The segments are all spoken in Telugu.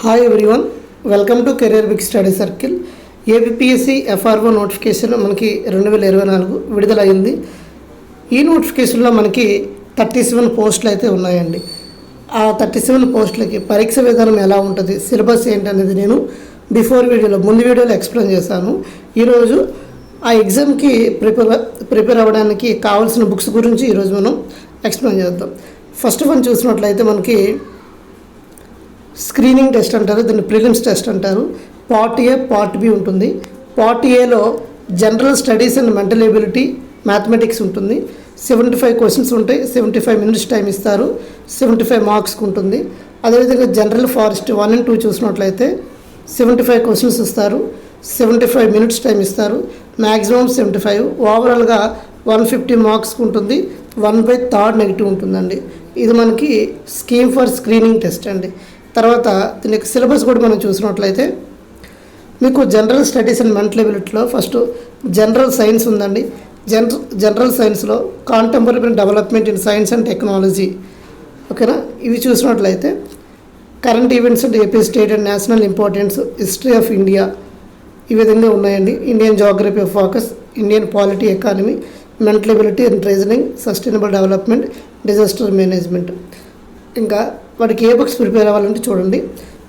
Hi everyone, welcome to career big study circle. APSC FRO notification మనకి 2024 విడుదలైంది. ఈ నోటిఫికేషన్లో మనకి 37 పోస్టులు అయితే ఉన్నాయండి. ఆ 37 పోస్టులకి పరీక్ష విధానం ఎలా ఉంటుంది, సిలబస్ ఏంటనేది నేను ముందు వీడియోలో ఎక్స్ప్లెయిన్ చేశాను. ఈరోజు ఆ ఎగ్జామ్కి ప్రిపేర్ అవ్వడానికి కావాల్సిన బుక్స్ గురించి ఈరోజు మనం ఎక్స్ప్లెయిన్ చేద్దాం. ఫస్ట్ ఆఫ్ ఆల్ చూసినట్లయితే మనకి స్క్రీనింగ్ టెస్ట్ అంటారు, దీన్ని ప్రిలిమ్స్ టెస్ట్ అంటారు. పార్ట్ ఏ, పార్ట్ బి ఉంటుంది. పార్ట్ ఏలో general studies and mental ability, mathematics ఉంటుంది. 75 క్వశ్చన్స్ ఉంటాయి. 75 మినిట్స్ టైం ఇస్తారు. 75 మార్క్స్కి ఉంటుంది. అదేవిధంగా జనరల్ ఫారెస్ట్ 1 and 2 చూసినట్లయితే 75 క్వశ్చన్స్ ఇస్తారు. 75 మినిట్స్ టైం ఇస్తారు. మ్యాక్సిమం 75. ఓవరాల్గా 150 మార్క్స్కి ఉంటుంది. 1/3 నెగిటివ్ ఉంటుందండి. ఇది మనకి స్కీమ్ ఫర్ స్క్రీనింగ్ టెస్ట్ అండి. తర్వాత దీనికి సిలబస్ కూడా మనం చూసినట్లయితే మీకు జనరల్ స్టడీస్ అండ్ మెంటల్ ఎబిలిటీలో ఫస్ట్ జనరల్ సైన్స్ ఉందండి. జనరల్ సైన్స్లో contemporary development in science and technology, ఓకేనా. ఇవి చూసినట్లయితే current events and AP state and national importance, history of India, ఈ విధంగా ఉన్నాయండి. Indian geography of focus, Indian polity economy, mental ability and reasoning, sustainable development, disaster management. ఇంకా వాటికి ఏ బుక్స్ ప్రిపేర్ అవ్వాలంటే చూడండి,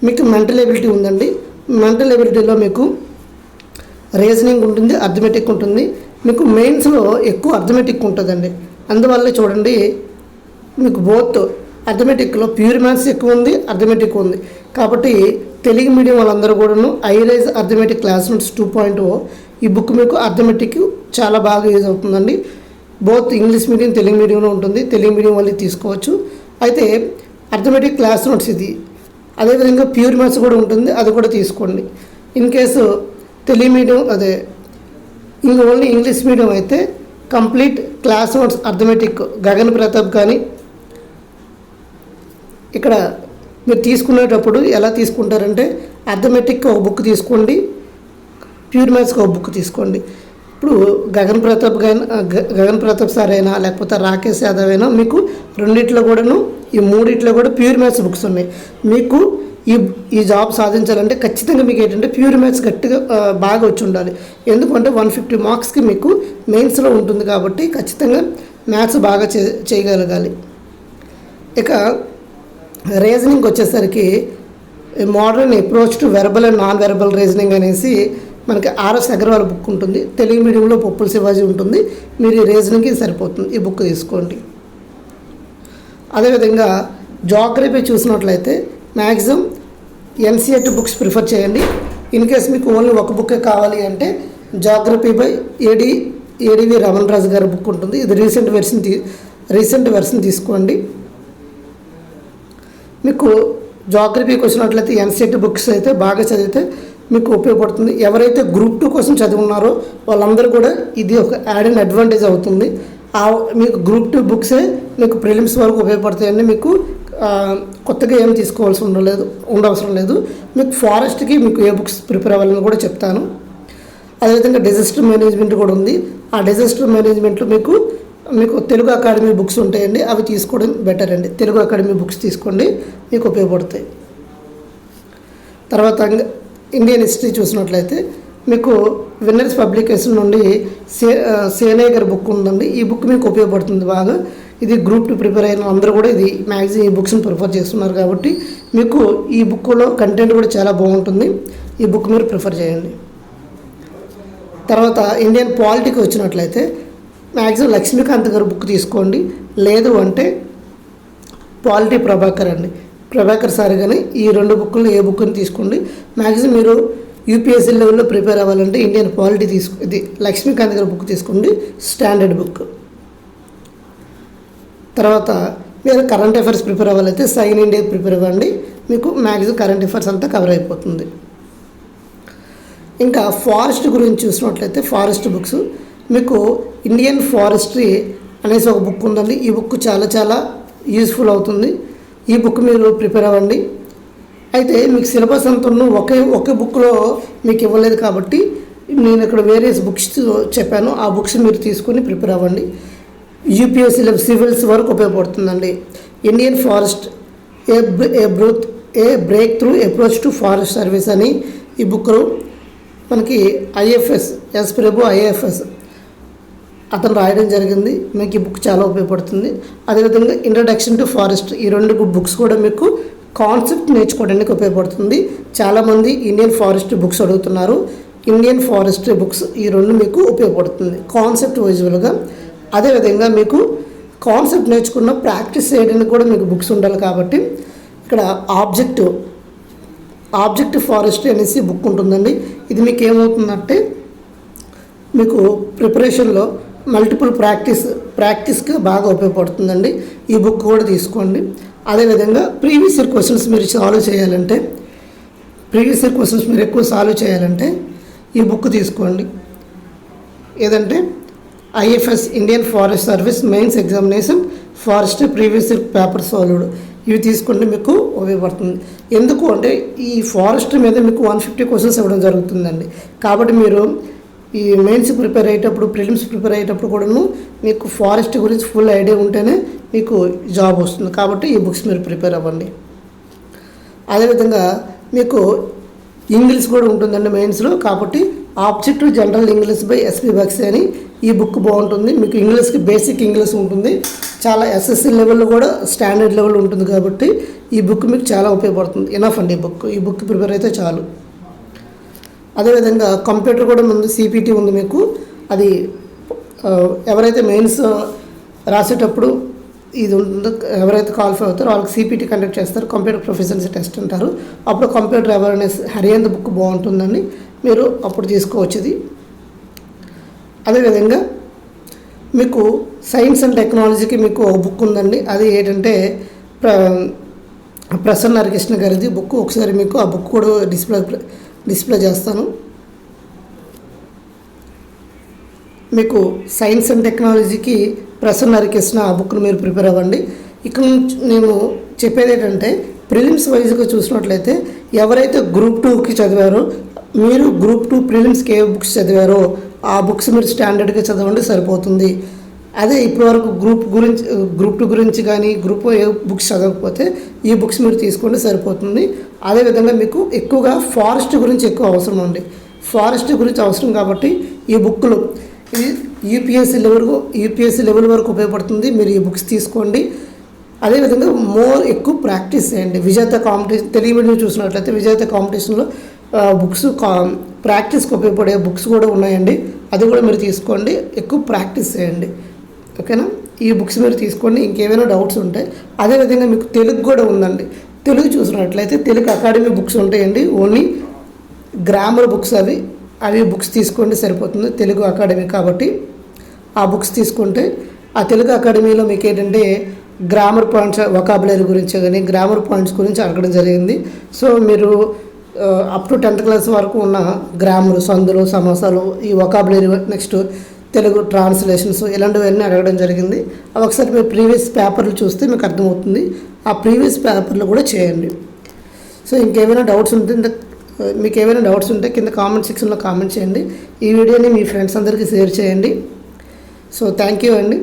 మీకు మెంటల్ ఎబిలిటీ ఉందండి. మెంటల్ ఎబిలిటీలో మీకు రీజనింగ్ ఉంటుంది, అర్థమెటిక్ ఉంటుంది. మీకు మెయిన్స్లో ఎక్కువ అర్థమెటిక్ ఉంటుందండి. అందువల్ల చూడండి, మీకు బోత్ అర్థమెటిక్లో ప్యూర్ మ్యాథ్స్ ఎక్కువ ఉంది, అర్థమెటిక్ ఉంది. కాబట్టి తెలుగు మీడియం వాళ్ళందరూ కూడాను ఐరైజ్ అర్థమెటిక్ క్లాస్ నోట్స్ 2.0 ఈ బుక్ మీకు అర్థమెటిక్ చాలా బాగా యూజ్ అవుతుందండి. బోత్ ఇంగ్లీష్ మీడియం, తెలుగు మీడియంలో ఉంటుంది. తెలుగు మీడియం వాళ్ళు తీసుకోవచ్చు. అయితే అర్థమెటిక్ క్లాస్ నోట్స్ ఇది. అదేవిధంగా ప్యూర్ మ్యాథ్స్ కూడా ఉంటుంది, అది కూడా తీసుకోండి. In case Telugu medium only English medium అయితే complete class notes arithmetic Gagan Pratap కానీ ఇక్కడ మీరు తీసుకునేటప్పుడు ఎలా తీసుకుంటారంటే అర్థమెటిక్ ఒక బుక్ తీసుకోండి, ప్యూర్ మ్యాథ్స్కి ఒక బుక్ తీసుకోండి. ఇప్పుడు గగన్ ప్రతాప్ సార్ అయినా లేకపోతే రాకేష్ యాదవ్ అయినా మీకు రెండిట్లో కూడాను ఈ మూడిట్లో కూడా ప్యూర్ మ్యాథ్స్ బుక్స్ ఉన్నాయి. మీకు ఈ జాబ్ సాధించాలంటే ఖచ్చితంగా మీకు ఏంటంటే ప్యూర్ మ్యాథ్స్ గట్టిగా బాగా వచ్చి ఉండాలి. ఎందుకంటే 150 మార్క్స్కి మీకు మెయిన్స్లో ఉంటుంది కాబట్టి ఖచ్చితంగా మ్యాథ్స్ బాగా చేయగలగాలి. ఇక రీజనింగ్ వచ్చేసరికి modern approach to verbal and non verbal reasoning అనేసి మనకి ఆర్ఎస్ అగర్వాల్ బుక్ ఉంటుంది. తెలుగు మీడియంలో పప్పుల శివాజీ ఉంటుంది. మీరు ఈ రీజనింగ్కి సరిపోతుంది, ఈ బుక్ తీసుకోండి. అదేవిధంగా జాగ్రఫీ చూసినట్లయితే మ్యాక్సిమం ఎన్సీఆర్టీ బుక్స్ ప్రిఫర్ చేయండి. ఇన్ కేస్ మీకు ఓన్లీ ఒక బుక్కే కావాలి అంటే జాగ్రఫీ బై ఏడివి రమణ రాజు గారి బుక్ ఉంటుంది. ఇది రీసెంట్ వెర్షన్ తీసుకోండి. మీకు జాగ్రఫీకి వచ్చినట్లయితే ఎన్సీఆర్టీ బుక్స్ అయితే బాగా చదివితే మీకు ఉపయోగపడుతుంది. ఎవరైతే గ్రూప్ 2 కోసం చదువున్నారో వాళ్ళందరూ కూడా ఇది ఒక యాడ్ అండ్ అడ్వాంటేజ్ అవుతుంది. మీకు గ్రూప్ 2 బుక్సే మీకు ప్రిలిమ్స్ వరకు ఉపయోగపడతాయండి. మీకు కొత్తగా ఏం తీసుకోవాల్సి ఉండవసరం లేదు. మీకు ఫారెస్ట్కి మీకు ఏ బుక్స్ ప్రిపేర్ అవ్వాలని కూడా చెప్తాను. అదేవిధంగా డిజాస్టర్ మేనేజ్మెంట్ కూడా ఉంది. ఆ డిజాస్టర్ మేనేజ్మెంట్లో మీకు తెలుగు అకాడమీ బుక్స్ ఉంటాయండి, అవి తీసుకోవడం బెటర్ అండి. తెలుగు అకాడమీ బుక్స్ తీసుకోండి, మీకు ఉపయోగపడతాయి. తర్వాత ఇండియన్ హిస్టరీ చూసినట్లయితే మీకు విన్నర్స్ పబ్లికేషన్ నుండి సేనయ్య గారి బుక్ ఉందండి. ఈ బుక్ మీకు ఉపయోగపడుతుంది బాగా. ఇది గ్రూప్ 2 ప్రిపేర్ అయిన అందరూ కూడా ఇది మ్యాక్సిమం ఈ బుక్స్ని ప్రిఫర్ చేస్తున్నారు కాబట్టి మీకు ఈ బుక్లో కంటెంట్ కూడా చాలా బాగుంటుంది. ఈ బుక్ మీరు ప్రిఫర్ చేయండి. తర్వాత ఇండియన్ పాలిటీకి వచ్చినట్లయితే మ్యాక్సిమం లక్ష్మీకాంత్ గారి బుక్ తీసుకోండి. లేదు అంటే పాలిటీ ప్రభాకర్ సార్ కానీ ఈ 2 బుక్లు ఏ బుక్ని తీసుకోండి. మ్యాక్సిమం మీరు యూపీఎస్సీ లెవెల్లో ప్రిపేర్ అవ్వాలంటే ఇండియన్ పాలిటీ ఇది లక్ష్మీకాంత్ గారి బుక్ తీసుకోండి, స్టాండర్డ్ బుక్. తర్వాత మీరు కరెంట్ అఫైర్స్ ప్రిపేర్ అవ్వాలైతే సైన్ ఇండియా ప్రిపేర్ అవ్వండి. మీకు మ్యాక్సిమం కరెంట్ అఫైర్స్ అంతా కవర్ అయిపోతుంది. ఇంకా ఫారెస్ట్ గురించి చూసినట్లయితే ఫారెస్ట్ బుక్స్ మీకు ఇండియన్ ఫారెస్ట్రీ అనేసి ఒక బుక్ ఉందండి. ఈ బుక్ చాలా యూజ్ఫుల్ అవుతుంది. ఈ బుక్ మీరు ప్రిపేర్ అవ్వండి. అయితే మీకు సిలబస్ అంతా ఒకే బుక్లో మీకు ఇవ్వలేదు కాబట్టి నేను ఇక్కడ వేరియస్ బుక్స్ చెప్పాను. ఆ బుక్స్ మీరు తీసుకొని ప్రిపేర్ అవ్వండి. యూపీఎస్సీ సివిల్స్ వరకు ఉపయోగపడుతుందండి. Indian forest A a break through approach to forest service అని ఈ బుక్లో మనకి ఐఎఫ్ఎస్ ఎస్ ప్రభు ఐఎఫ్ఎస్ అతను రాయడం జరిగింది. మీకు ఈ బుక్ చాలా ఉపయోగపడుతుంది. అదేవిధంగా ఇంట్రడక్షన్ టు ఫారెస్ట్, ఈ రెండు బుక్స్ కూడా మీకు కాన్సెప్ట్ నేర్చుకోవడానికి ఉపయోగపడుతుంది. చాలామంది ఇండియన్ ఫారెస్ట్ బుక్స్ అడుగుతున్నారు. ఇండియన్ ఫారెస్ట్ బుక్స్ ఈ రెండు మీకు ఉపయోగపడుతుంది కాన్సెప్ట్ వైజువల్గా. అదేవిధంగా మీకు కాన్సెప్ట్ నేర్చుకున్న ప్రాక్టీస్ చేయడానికి కూడా మీకు బుక్స్ ఉండాలి. కాబట్టి ఇక్కడ ఆబ్జెక్టివ్ ఫారెస్ట్ అనేసి బుక్ ఉంటుందండి. ఇది మీకు ఏమవుతుందంటే మీకు ప్రిపరేషన్లో మల్టిపుల్ ప్రాక్టీస్గా బాగా ఉపయోగపడుతుందండి. ఈ బుక్ కూడా తీసుకోండి. అదేవిధంగా ప్రీవియస్ ఇయర్ క్వశ్చన్స్ మీరు ఎక్కువ సాల్వ్ చేయాలంటే ఈ బుక్ తీసుకోండి. ఏదంటే IFS Indian forest service mains examination forest previous year paper solved, ఇవి తీసుకుంటే మీకు ఉపయోగపడుతుంది. ఎందుకు అంటే ఈ ఫారెస్ట్ మీద మీకు 150 క్వశ్చన్స్ ఇవ్వడం జరుగుతుందండి. కాబట్టి మీరు ఈ మెయిన్స్ ప్రిపేర్ అయ్యేటప్పుడు, ప్రిలిమ్స్ ప్రిపేర్ అయ్యేటప్పుడు కూడాను మీకు ఫారెస్ట్ గురించి ఫుల్ ఐడియా ఉంటేనే మీకు జాబ్ వస్తుంది. కాబట్టి ఈ బుక్స్ మీరు ప్రిపేర్ అవ్వండి. అదేవిధంగా మీకు ఇంగ్లీష్ కూడా ఉంటుందండి మెయిన్స్లో. కాబట్టి objective general English by S P Bakshi అని ఈ బుక్ బాగుంటుంది. మీకు ఇంగ్లీష్కి బేసిక్ ఇంగ్లీష్ ఉంటుంది, చాలా ఎస్ఎస్సి లెవెల్లో కూడా స్టాండర్డ్ లెవెల్ ఉంటుంది. కాబట్టి ఈ బుక్ మీకు చాలా ఉపయోగపడుతుంది. ఎనఫ్ అండి ఈ బుక్ ప్రిపేర్ అయితే చాలు. అదేవిధంగా కంప్యూటర్ కూడా ముందు సిపిటి ఉంది మీకు. అది ఎవరైతే మెయిన్స్ రాసేటప్పుడు ఇది ఉంటుందో, ఎవరైతే క్వాలిఫై అవుతారో వాళ్ళకి సిపిటి కండక్ట్ చేస్తారు, కంప్యూటర్ ప్రొఫెషనల్స్ టెస్ట్ అంటారు. అప్పుడు కంప్యూటర్ అవేర్నెస్ హరియంద్ బుక్ బాగుంటుందండి, మీరు అప్పుడు తీసుకోవచ్చు ఇది. అదేవిధంగా మీకు సైన్స్ అండ్ టెక్నాలజీకి మీకు ఒక బుక్ ఉందండి. అది ఏంటంటే ప్రసన్న హరికృష్ణ గారిది బుక్. ఒకసారి మీకు ఆ బుక్ కూడా డిస్ప్లే చేస్తాను. మీకు సైన్స్ అండ్ టెక్నాలజీకి ప్రసన్న హరికృష్ణ ఆ బుక్ను మీరు ప్రిపేర్ అవ్వండి. ఇక్కడ నేను చెప్పేది ఏంటంటే ప్రిలిమ్స్ వైజ్గా చూసినట్లయితే ఎవరైతే గ్రూప్ 2కి చదివారో, మీరు గ్రూప్ 2 ప్రిలిమ్స్కి ఏ బుక్స్ చదివారో ఆ బుక్స్ మీరు స్టాండర్డ్గా చదవండి, సరిపోతుంది. అదే ఇప్పటివరకు గ్రూప్ 2 గురించి కానీ గ్రూప్ ఏ బుక్స్ చదవకపోతే ఈ బుక్స్ మీరు తీసుకోండి, సరిపోతుంది. అదేవిధంగా మీకు ఎక్కువగా ఫారెస్ట్ గురించి ఎక్కువ అవసరం అండి. ఫారెస్ట్ గురించి అవసరం కాబట్టి ఈ బుక్లు ఇది యూపీఎస్సీ లెవెల్ వరకు ఉపయోగపడుతుంది. మీరు ఈ బుక్స్ తీసుకోండి. అదేవిధంగా ఎక్కువ ప్రాక్టీస్ చేయండి. విజేత కాంపిటీషన్ తెలుగు మీడియం చూసినట్లయితే విజేత కాంపిటీషన్లో బుక్స్ ప్రాక్టీస్కి ఉపయోగపడే బుక్స్ కూడా ఉన్నాయండి. అది కూడా మీరు తీసుకోండి, ఎక్కువ ప్రాక్టీస్ చేయండి. ఓకేనా? ఈ బుక్స్ మీరు తీసుకోండి. ఇంకేమైనా డౌట్స్ ఉంటే అదేవిధంగా మీకు తెలుగు కూడా ఉందండి. తెలుగు చూసినట్లయితే తెలుగు అకాడమీ బుక్స్ ఉంటాయండి. ఓన్లీ గ్రామర్ బుక్స్ అవి బుక్స్ తీసుకోండి, సరిపోతుంది. తెలుగు అకాడమీ కాబట్టి ఆ బుక్స్ తీసుకుంటే ఆ తెలుగు అకాడమీలో మీకు ఏంటంటే గ్రామర్ పాయింట్స్, వొకాబులరీ గురించి కానీ గ్రామర్ పాయింట్స్ గురించి అడగడం జరిగింది. సో మీరు అప్ టు 10th క్లాస్ వరకు ఉన్న గ్రామర్, సందులు, సమాసాలు, ఈ వొకాబులరీ, నెక్స్ట్ తెలుగు ట్రాన్స్లేషన్స్ ఇలాంటివన్నీ అడగడం జరిగింది. అవి ఒకసారి మీరు ప్రీవియస్ పేపర్లు చూస్తే మీకు అర్థమవుతుంది. ఆ ప్రీవియస్ పేపర్లు కూడా చేయండి. సో ఇంకేమైనా డౌట్స్ ఉంటే మీకు ఏమైనా డౌట్స్ ఉంటే కింద కామెంట్ సెక్షన్లో కామెంట్ చేయండి. ఈ వీడియోని మీ ఫ్రెండ్స్ అందరికీ షేర్ చేయండి. సో థ్యాంక్ యూ అండి.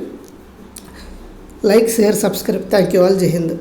Like, share, subscribe. Thank you all. జై హింద్.